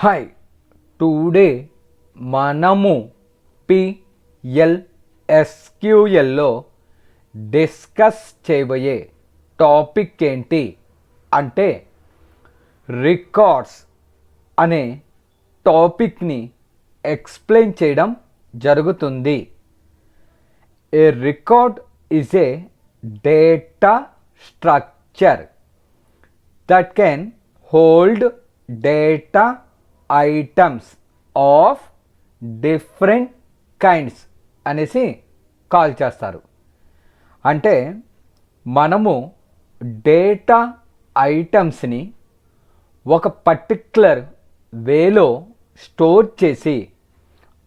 Hi today మనము పిఎల్ఎస్క్యూఎల్లో discuss చేయబోయే topic ఏంటి అంటే రికార్డ్స్ అనే టాపిక్ని ఎక్స్ప్లెయిన్ చేయడం జరుగుతుంది. A record is a data structure that can hold data items of different kinds అనేసి కాల్ చేస్తారు. అంటే మనము డేటా ఐటమ్స్ని ఒక పర్టిక్యులర్ వేలో స్టోర్ చేసి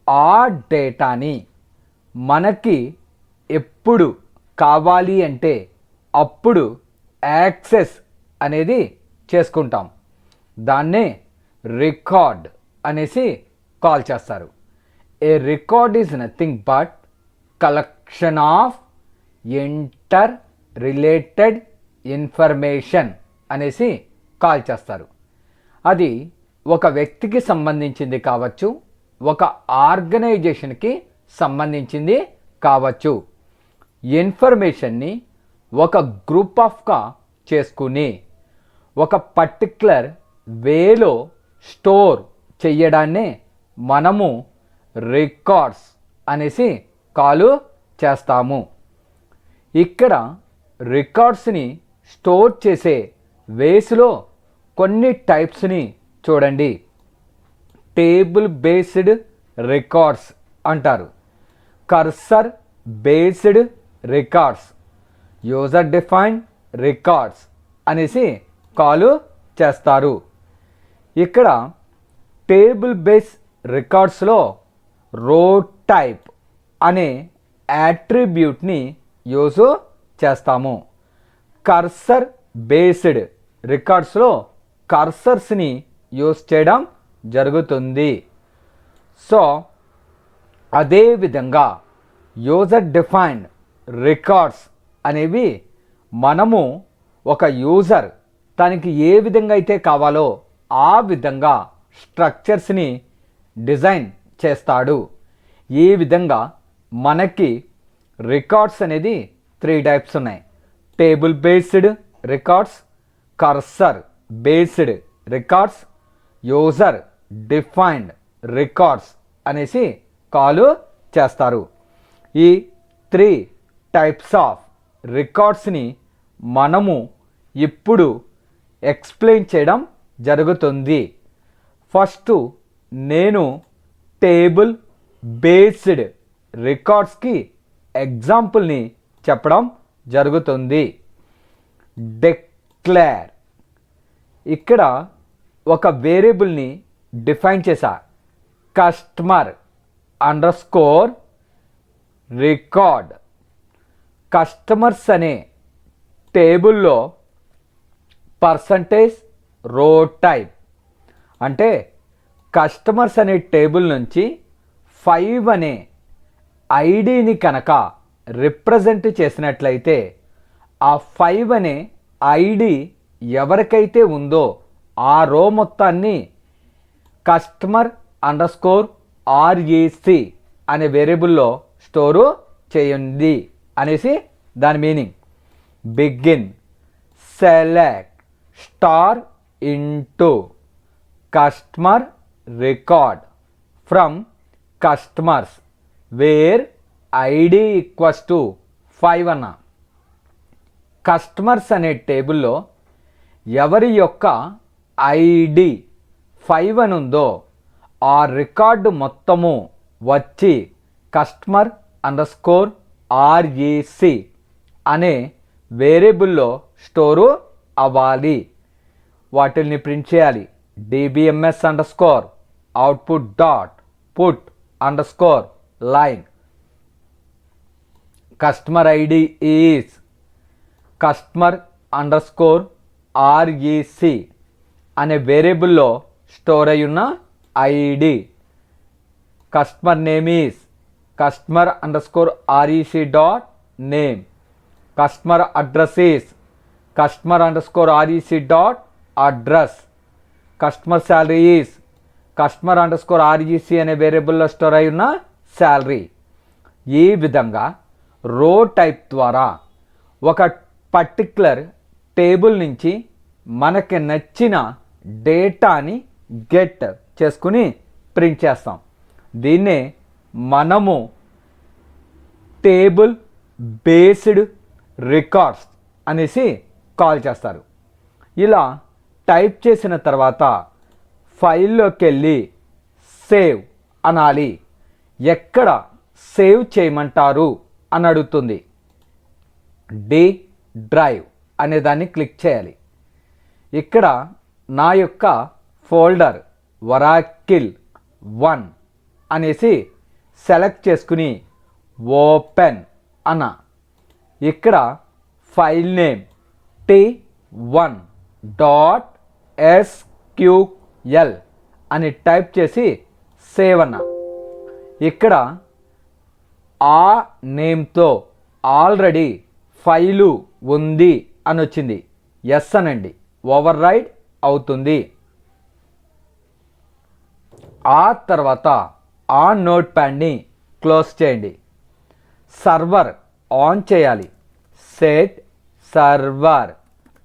ఆ డేటాని మనకి ఎప్పుడు కావాలి అంటే అప్పుడు యాక్సెస్ అనేది చేసుకుంటాం. దాన్నే రికార్డ్ అనేసి కాల్ చేస్తారు. A record is nothing but collection of interrelated information అనేసి కాల్ చేస్తారు. అది ఒక వ్యక్తికి సంబంధించింది కావచ్చు, ఒక ఆర్గనైజేషన్కి సంబంధించింది కావచ్చు. ఇన్ఫర్మేషన్ని ఒక గ్రూప్ ఆఫ్గా చేసుకుని ఒక పర్టిక్యులర్ వేలో స్టోర్ చేయడాన్నే మనము రికార్డ్స్ అనేసి కాలు చేస్తాము. ఇక్కడ రికార్డ్స్ని స్టోర్ చేసే వేస్లో కొన్ని టైప్స్ని చూడండి. టేబుల్ బేస్డ్ రికార్డ్స్ అంటారు, cursor based records, user defined records అనేసి కాలు చేస్తారు. ఇక్కడ టేబుల్ బేస్ రికార్డ్స్లో రో టైప్ అనే యాట్రిబ్యూట్ని యూజ్ చేస్తాము. కర్సర్ బేస్డ్ రికార్డ్స్లో కర్సర్స్ని యూజ్ చేయడం జరుగుతుంది. సో అదేవిధంగా యూజర్ డిఫైన్డ్ రికార్డ్స్ అనేవి మనము ఒక యూజర్ తనకి ఏ విధంగా అయితే కావాలో ఆ విధంగా స్ట్రక్చర్స్ని డిజైన్ చేస్తాడు. ఈ విధంగా మనకి రికార్డ్స్ అనేది 3 టైప్స్ ఉన్నాయి. Table based records, cursor based records, user defined records అనేసి కాలు చేస్తారు. ఈ 3 టైప్స్ ఆఫ్ రికార్డ్స్ని మనము ఇప్పుడు ఎక్స్ప్లెయిన్ చేయడం జరుగుతుంది. ఫస్ట్ నేను టేబుల్ బేస్డ్ రికార్డ్స్కి ఎగ్జాంపుల్ని చెప్పడం జరుగుతుంది. డిక్లేర్, ఇక్కడ ఒక వేరియబుల్ని డిఫైన్ చేశా, కస్టమర్ అండర్స్కోర్ రికార్డ్. కస్టమర్స్ అనే టేబుల్లో పర్సంటేజ్ రో టైప్ అంటే కస్టమర్స్ అనే టేబుల్ నుంచి 5 అనే ఐడిని కనుక రిప్రజెంట్ చేసినట్లయితే ఆ 5 అనే ఐడి ఎవరికైతే ఉందో ఆ రో మొత్తాన్ని కస్టమర్ అండర్స్కోర్ ఆర్ఏసి అనే వేరియబుల్లో స్టోరు చేయండి అనేసి దాని meaning. Begin select star into customer record from customers wear ID equals to 5 అన్న. కస్టమర్స్ అనే టేబుల్లో ఎవరి యొక్క ఐడి 5 అని ఉందో ఆ రికార్డు మొత్తము వచ్చి కస్టమర్ అండర్స్కోర్ ఆర్ఏసి అనే వేరియబుల్లో స్టోరు అవ్వాలి. వాటిని ప్రింట్ చేయాలి. DBMS underscore output dot put underscore line customer ID is customer underscore REC అనే వేరియబుల్లో స్టోర్ అయి ఉన్న ID. Customer name is customer underscore REC dot name. Customer address is customer underscore rec dot address. Customer salary is customer under score REC అనే వేరియబుల్లో store అయి ఉన్న salary. ఈ విధంగా రో type ద్వారా ఒక పర్టిక్యులర్ టేబుల్ నుంచి మనకి నచ్చిన డేటాని గెట్ చేసుకుని ప్రింట్ చేస్తాం. దీన్నే మనము టేబుల్ బేస్డ్ రికార్డ్స్ అనేసి కాల్ చేస్తారు. ఇలా టైప్ చేసిన తర్వాత ఫైల్లోకి వెళ్ళి సేవ్ అనాలి. ఎక్కడ సేవ్ చేయమంటారు అని అడుగుతుంది. డి డ్రైవ్ అనే దాన్ని క్లిక్ చేయాలి. ఇక్కడ నా యొక్క ఫోల్డర్ వరాకిల్ 1 అనేసి సెలెక్ట్ చేసుకుని ఓపెన్ అన్న. ఇక్కడ ఫైల్ నేమ్ t1.sql అని టైప్ చేసి సేవ్ అన్న. ఇక్కడ ఆ నేమ్తో ఆల్రెడీ ఫైలు ఉంది అని వచ్చింది. ఎస్ అనండి, ఓవర్ రైడ్ అవుతుంది. ఆ తర్వాత ఆ నోట్ ప్యాడ్ని క్లోజ్ చేయండి. సర్వర్ ఆన్ చేయాలి. Set server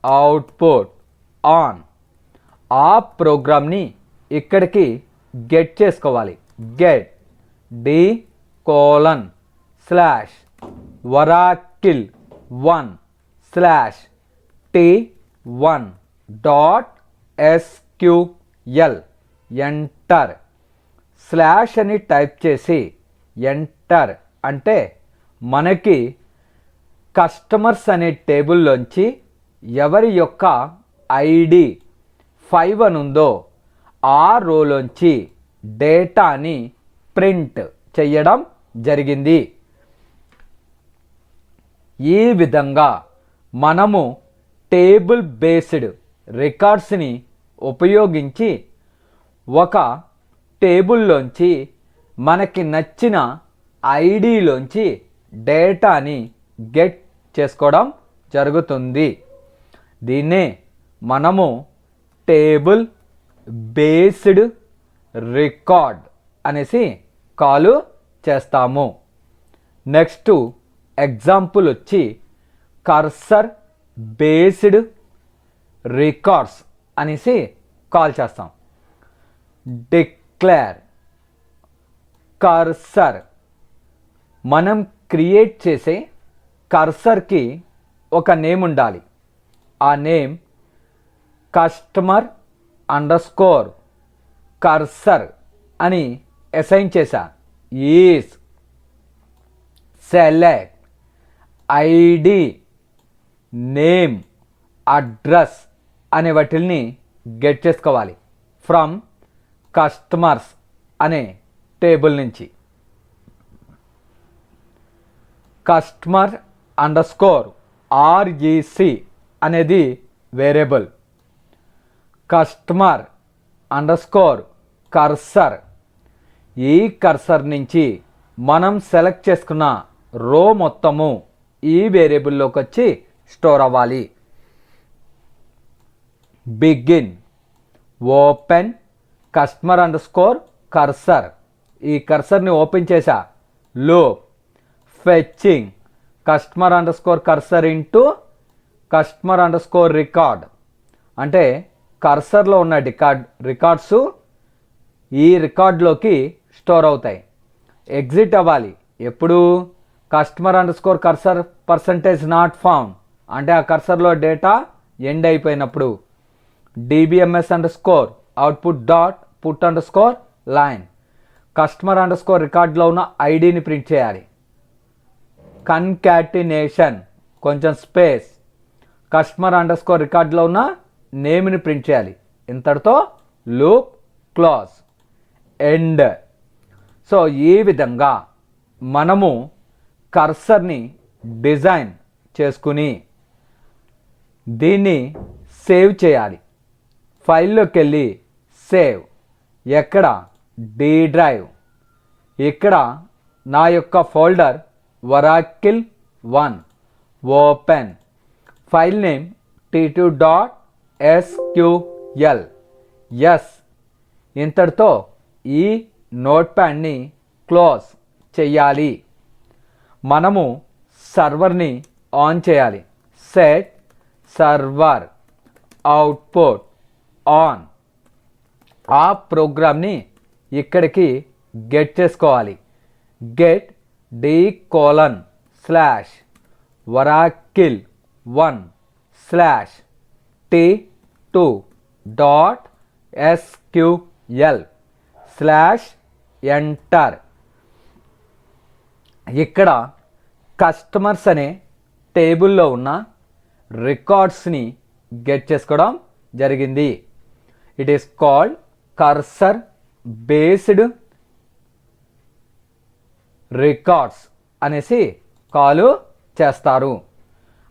output on. ఆ ప్రోగ్రామ్ని ఇక్కడికి గెట్ చేసుకోవాలి. Get d:/oracle1/t1.sql enter. స్లాష్ అని టైప్ చేసి ఎంటర్ అంటే మనకి కస్టమర్స్ అనే టేబుల్లోంచి ఎవరి యొక్క ఐడి 5 అని ఉందో ఆ రోలోంచి డేటాని ప్రింట్ చేయడం జరిగింది. ఈ విధంగా మనము టేబుల్ బేస్డ్ రికార్డ్స్ని ఉపయోగించి ఒక టేబుల్లోంచి మనకి నచ్చిన ఐడిలోంచి డేటాని గెట్ చేసుకోవడం జరుగుతుంది. దీన్నే మనము టేబుల్ బేస్డ్ రికార్డ్ అనేసి కాల్ చేస్తాము. నెక్స్ట్ ఎగ్జాంపుల్ వచ్చి కర్సర్ బేస్డ్ రికార్డ్స్ అనేసి కాల్ చేస్తాం. Declare cursor. మనం క్రియేట్ చేసే కర్సర్కి ఒక నేమ్ ఉండాలి. ఆ name customer underscore cursor అని అసైన్ చేశా. Is select ID name address అనే వాటిల్ని గెట్ చేసుకోవాలి ఫ్రమ్ కస్టమర్స్ అనే టేబుల్ నుంచి. కస్టమర్ అండర్ స్కోర్ ఆర్ఈసి అనేది variable. Customer underscore cursor. ఈ కర్సర్ నుంచి మనం సెలెక్ట్ చేసుకున్న రో మొత్తము ఈ వేరియబుల్లోకి వచ్చి స్టోర్ అవ్వాలి. Begin open customer underscore cursor. ఈ కర్సర్ని ఓపెన్ చేసా. Loop fetching customer underscore cursor into customer under score record. అంటే కర్సర్లో ఉన్న రికార్డ్స్ ఈ రికార్డ్లోకి స్టోర్ అవుతాయి. ఎగ్జిట్ అవ్వాలి. ఎప్పుడు customer underscore cursor percentage not found అంటే ఆ కర్సర్లో డేటా ఎండ్ అయిపోయినప్పుడు. dbms underscore output dot put underscore line. Customer underscore రికార్డ్లో ఉన్న ఐడిని ప్రింట్ చేయాలి. కన్కాటినేషన్ కొంచెం స్పేస్ కస్టమర్ అండర్ స్కోర్ రికార్డ్లో ఉన్న నేమ్ని ప్రింట్ చేయాలి. ఇంతటితో లూప్ క్లోజ్ ఎండ్. సో ఈ విధంగా మనము కర్సర్ని డిజైన్ చేసుకుని దీన్ని సేవ్ చేయాలి. ఫైల్లోకి వెళ్ళి సేవ్. ఎక్కడ డి డ్రైవ్. ఇక్కడ నా యొక్క folder Oracle 1 open. File name t2.sql. Yes ఇంతటితో ఈ నోట్ప్యాడ్ని క్లోజ్ చేయాలి. మనము సర్వర్ని ఆన్ చేయాలి. Set server output on. ఆ ప్రోగ్రామ్ని ఇక్కడికి గెట్ చేసుకోవాలి. Get d:/oracle1/t2.sql/enter. ఇక్కడ కస్టమర్స్ అనే టేబుల్లో ఉన్న రికార్డ్స్ని గెట్ చేసుకోవడం జరిగింది. It is called cursor based records అనేసి కాల్ చేస్తారు.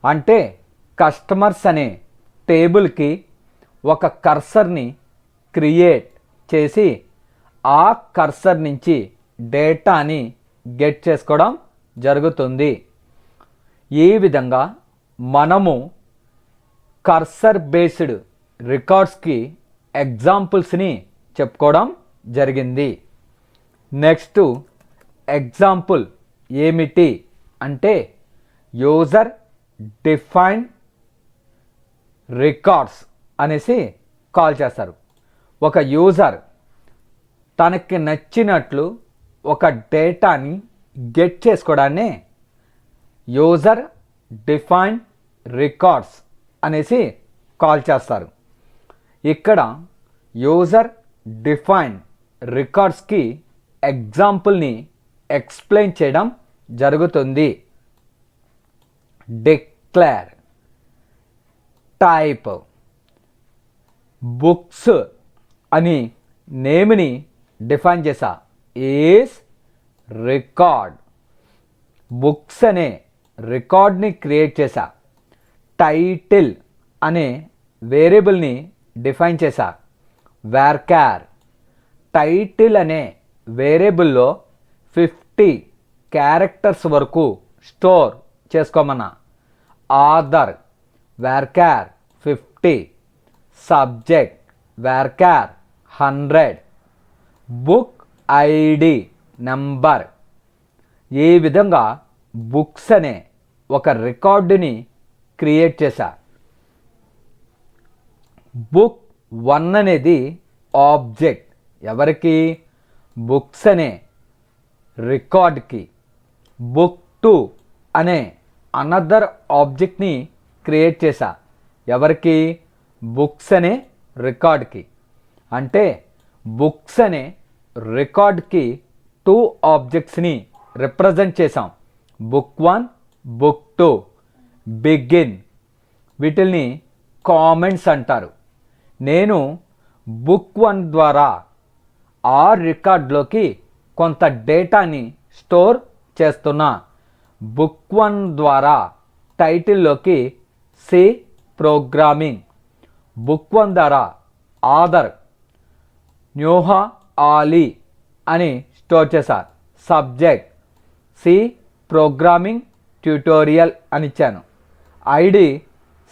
అంటే కస్టమర్స్ అనే టేబుల్కి ఒక కర్సర్ని క్రియేట్ చేసి ఆ కర్సర్ నుంచి డేటాని గెట్ చేసుకోవడం జరుగుతుంది. ఈ విధంగా మనము కర్సర్ బేస్డ్ రికార్డ్స్కి ఎగ్జాంపుల్స్ని చెప్పుకోవడం జరిగింది. నెక్స్ట్ ఎగ్జాంపుల్ ఏమిటి అంటే యూజర్ డిఫైన్డ్ రికార్డ్స్ అనేసి కాల్ చేస్తారు. ఒక యూజర్ తనకి నచ్చినట్లు ఒక డేటాని గెట్ చేసుకోవడాన్ని యూజర్ డిఫైన్డ్ రికార్డ్స్ అనేసి కాల్ చేస్తారు. ఇక్కడ యూజర్ డిఫైన్డ్ రికార్డ్స్కి ఎగ్జాంపుల్ని ఎక్స్ప్లెయిన్ చేయడం జరుగుతుంది. డిక్లేర్ టైప్ బుక్స్ అని నేమ్ని డిఫైన్ చేసా. Is record. బుక్స్ అనే రికార్డ్ని క్రియేట్ చేశా. టైటిల్ అనే వేరియబుల్ని డిఫైన్ చేశా. varchar టైటిల్ అనే వేరియబుల్లో 50 క్యారెక్టర్స్ వరకు స్టోర్ చేసుకోమన్నా. Author varchar 50, subject varchar 100, book ID number. ఈ విధంగా బుక్స్ అనే ఒక రికార్డుని క్రియేట్ చేశా. బుక్ 1 అనేది ఆబ్జెక్ట్ ఎవరికి? బుక్స్ అనే రికార్డ్కి. బుక్ 2 అనే అనదర్ ఆబ్జెక్ట్ని క్రియేట్ చేశా. ఎవరికి? బుక్స్ అనే రికార్డ్కి. అంటే బుక్స్ అనే రికార్డ్కి 2 ఆబ్జెక్ట్స్ని రిప్రజెంట్ చేసాం. Book 1, book 2. బిగిన్ వీటిల్ని కామెంట్స్ అంటారు. నేను బుక్ 1 ద్వారా ఆ రికార్డ్లోకి కొంత డేటాని స్టోర్ చేస్తున్నా. బుక్ 1 ద్వారా టైటిల్లోకి సి ప్రోగ్రామింగ్. బుక్ 1 ద్వారా ఆథర్ న్యూహా ఆలీ అని స్టోర్ చేశా. సబ్జెక్ట్ సి ప్రోగ్రామింగ్ ట్యూటోరియల్ అని ఇచ్చాను. ఐడి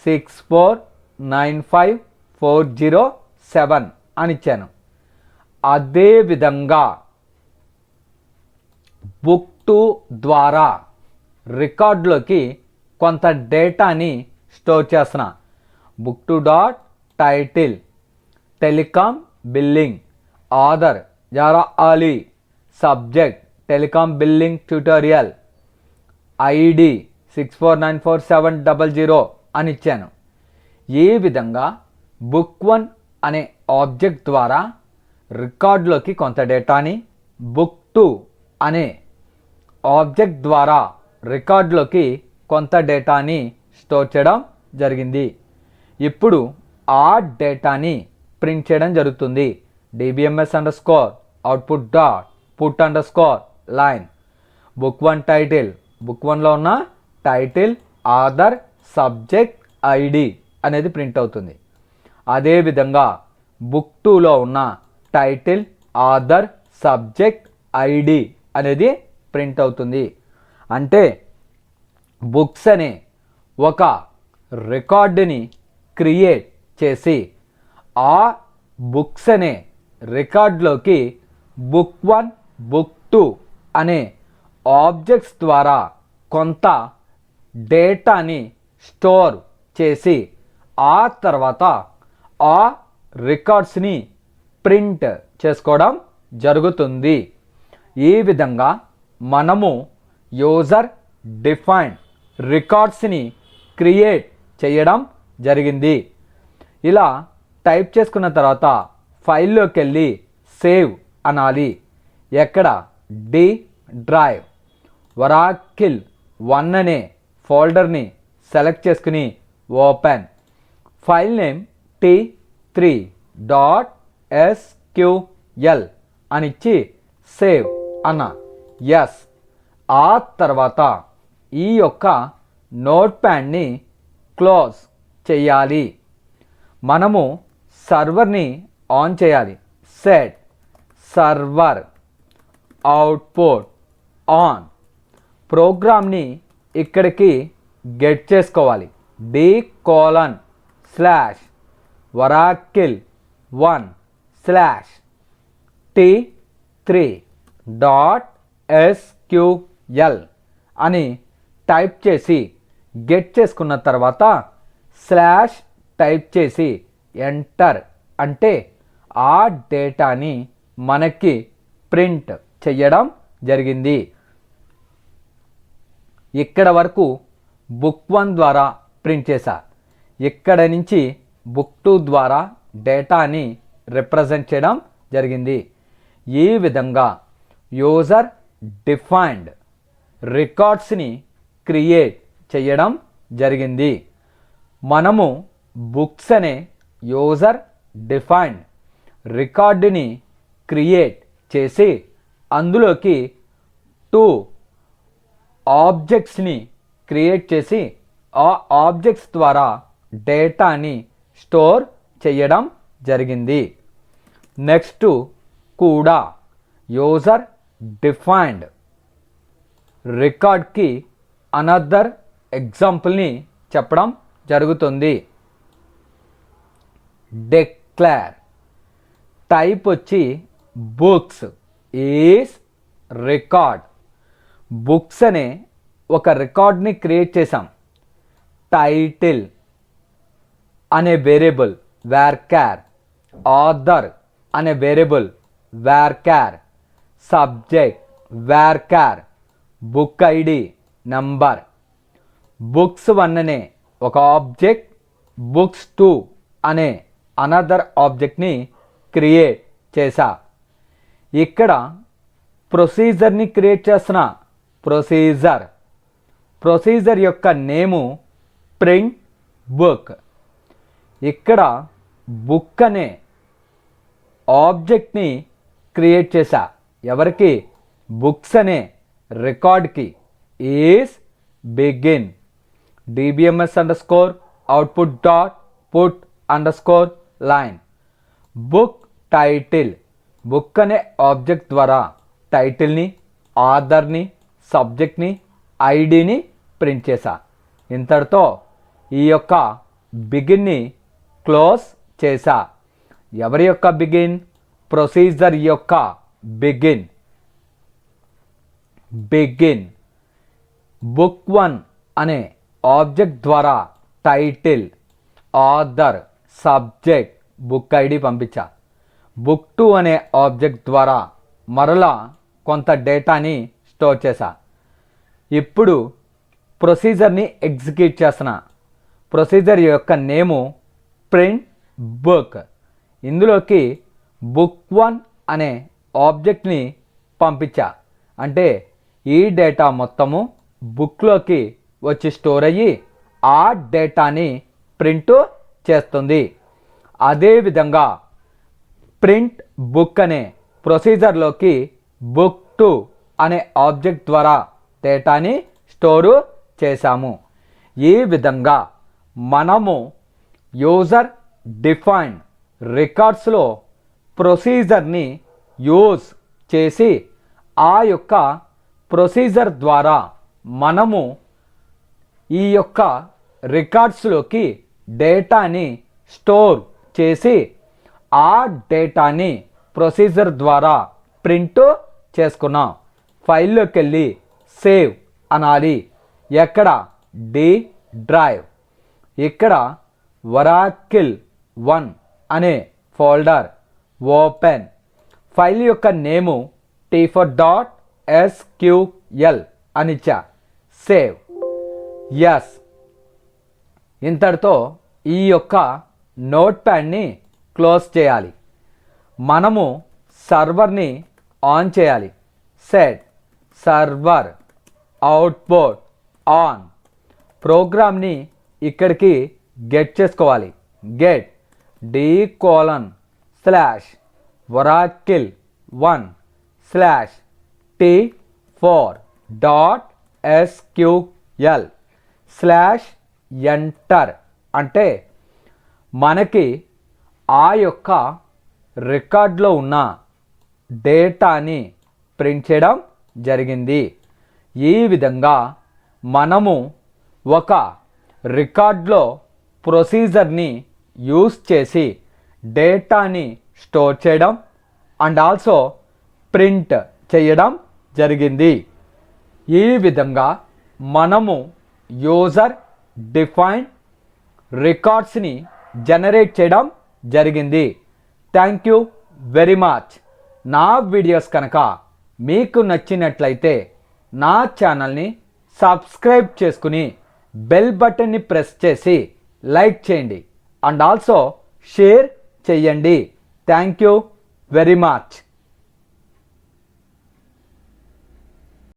6495407 అని ఇచ్చాను. అదేవిధంగా బుక్ 2 ద్వారా రికార్డులోకి కొంత డేటాని స్టోర్ చేస్తున్నా. Book 2 dot title telecom billing. Author Zara Ali. Subject telecom billing tutorial. ID 6494700 అని ఇచ్చాను. ఈ విధంగా బుక్ 1 అనే ఆబ్జెక్ట్ ద్వారా రికార్డులోకి కొంత డేటాని, బుక్ 2 అనే ఆబ్జెక్ట్ ద్వారా రికార్డులోకి కొంత డేటాని స్టోర్ చేయడం జరిగింది. ఇప్పుడు ఆ డేటాని ప్రింట్ చేయడం జరుగుతుంది. dbms_output dot put_line. Book 1 title. Book 1లో ఉన్న టైటిల్, ఆథర్, సబ్జెక్ట్, ఐడి అనేది ప్రింట్ అవుతుంది. అదేవిధంగా బుక్ 2లో ఉన్న టైటిల్, ఆథర్, సబ్జెక్ట్, ఐడి అనేది ప్రింట్ అవుతుంది. అంటే బుక్స్ అనే ఒక రికార్డుని క్రియేట్ చేసి ఆ బుక్స్ అనే రికార్డులోకి బుక్ 1 బుక్ 2 అనే ఆబ్జెక్ట్స్ ద్వారా కొంత డేటాని స్టోర్ చేసి ఆ తర్వాత ఆ రికార్డ్స్ని ప్రింట్ చేసుకోవడం జరుగుతుంది. ఈ విధంగా మనము యూజర్ డిఫైన్డ్ రికార్డ్స్ని క్రియేట్ చేయడం జరిగింది. ఇలా టైప్ చేసుకున్న తర్వాత ఫైల్లోకి వెళ్ళి సేవ్ అనాలి. ఎక్కడ డి డ్రైవ్ ఒరాకిల్ 1 అనే ఫోల్డర్ని సెలెక్ట్ చేసుకుని ఓపెన్ ఫైల్ నేమ్ t3.sql అని ఇచ్చి సేవ్ అన్న ఎస్. ఆ తర్వాత ఈ యొక్క నోట్ ప్యాడ్ని క్లోజ్ చేయాలి. మనము సర్వర్ని ఆన్ చేయాలి. Set server output on. ప్రోగ్రామ్ని ఇక్కడికి గెట్ చేసుకోవాలి. d:/oracle1/t3.sql అని టైప్ చేసి గెట్ చేసుకున్న తర్వాత స్లాష్ టైప్ చేసి ఎంటర్ అంటే ఆ డేటాని మనకి ప్రింట్ చేయడం జరిగింది. ఇక్కడ వరకు బుక్ 1 ద్వారా ప్రింట్ చేశా. ఇక్కడ నుంచి బుక్ 2 ద్వారా డేటాని రిప్రజెంట్ చేయడం జరిగింది. ఈ విధంగా యూజర్ డిఫైన్డ్ రికార్డ్స్ని క్రియేట్ చేయడం జరిగింది. మనము బుక్స్ అనే యూజర్ డిఫైన్డ్ రికార్డుని క్రియేట్ చేసి అందులోకి 2 ఆబ్జెక్ట్స్ని క్రియేట్ చేసి ఆ ఆబ్జెక్ట్స్ ద్వారా డేటాని స్టోర్ చేయడం జరిగింది. నెక్స్ట్ కూడా యూజర్ డిఫైన్డ్ రికార్డ్కి అనదర్ ఎగ్జాంపుల్ని చెప్పడం జరుగుతుంది. డిక్లేర్ టైప్ వచ్చి బుక్స్ ఈజ్ రికార్డ్. బుక్స్ అనే ఒక రికార్డ్ని క్రియేట్ చేసాం. టైటిల్ అనే వేరియబుల్ varchar, ఆథర్ అనే variable varchar, subject varchar, book ID number. Books 1 అనే ఒక ఆబ్జెక్ట్, బుక్స్ 2 అనే అనదర్ ఆబ్జెక్ట్ని క్రియేట్ చేశా. ఇక్కడ ప్రొసీజర్ని క్రియేట్ చేస్తున్న ప్రొసీజర్ యొక్క నేము ప్రింట్ బుక్. ఇక్కడ బుక్ అనే ఆబ్జెక్ట్ని క్రియేట్ చేశా. ఎవరికి? బుక్స్ అనే రికార్డ్కి. Is begin dbms_output.put_line. Book title book అనే ఆబ్జెక్ట్ ద్వారా టైటిల్ని, ఆథర్ని, సబ్జెక్ట్ని, ఐడిని ప్రింట్ చేశా. ఇంతటితో ఈ యొక్క బిగిన్ని క్లోజ్ చేశా. ఎవరి యొక్క బిగిన్? ప్రొసీజర్ యొక్క బిగిన్. బుక్ 1 అనే ఆబ్జెక్ట్ ద్వారా title, author, subject, book ID పంపించా. బుక్ 2 అనే ఆబ్జెక్ట్ ద్వారా మరలా కొంత డేటాని స్టోర్ చేశా. ఇప్పుడు ప్రొసీజర్ని ఎగ్జిక్యూట్ చేస్తున్నా. ప్రొసీజర్ యొక్క నేము ప్రింట్ బుక్. ఇందులోకి బుక్ 1 అనే ఆబ్జెక్ట్ని పంపించా. అంటే ఈ డేటా మొత్తము బుక్లోకి వచ్చి స్టోర్ అయ్యి ఆ డేటాని ప్రింట్ చేస్తుంది. అదేవిధంగా ప్రింట్ బుక్ అనే ప్రొసీజర్లోకి బుక్ 2 అనే ఆబ్జెక్ట్ ద్వారా డేటాని స్టోరు చేశాము. ఈ విధంగా మనము యూజర్ డిఫైన్డ్ రికార్డ్స్లో ప్రొసీజర్ని యూజ్ చేసి ఆ యొక్క ప్రొసీజర్ ద్వారా మనము ఈ యొక్క రికార్డ్స్లోకి డేటాని స్టోర్ చేసి ఆ డేటాని ప్రొసీజర్ ద్వారా ప్రింట్ చేసుకున్నాం. ఫైల్లోకి వెళ్ళి సేవ్ అనాలి. ఎక్కడ? D drive. ఇక్కడ ఒరాకిల్ 1 అనే ఫోల్డర్ ఓపెన్. ఫైల్ యొక్క నేము t4.sql అనిచ్చా. సేవ్. ఎస్. ఇంతటితో ఈ యొక్క నోట్ ప్యాడ్ని క్లోజ్ చేయాలి. మనము సర్వర్ని ఆన్ చేయాలి. Set server output on. ప్రోగ్రామ్ని ఇక్కడికి గెట్ చేసుకోవాలి. గెట్ d:/oracle1/t4.sql/enter అంటే మనకి ఆ యొక్క రికార్డులో ఉన్న డేటాని ప్రింట్ చేయడం జరిగింది. ఈ విధంగా మనము ఒక రికార్డులో ప్రొసీజర్ని యూస్ చేసి డేటాని స్టోర్ చేయడం అండ్ ఆల్సో ప్రింట్ చేయడం జరిగింది. ఈ విధంగా మనము యూజర్ డిఫైన్డ్ రికార్డ్స్ని జనరేట్ చేయడం జరిగింది. Thank you very much. నా వీడియోస్ కనుక మీకు నచ్చినట్లయితే నా ఛానల్ని సబ్స్క్రైబ్ చేసుకుని బెల్ బటన్ని ప్రెస్ చేసి లైక్ చేయండి అండ్ ఆల్సో షేర్ చేయండి. Thank you very much.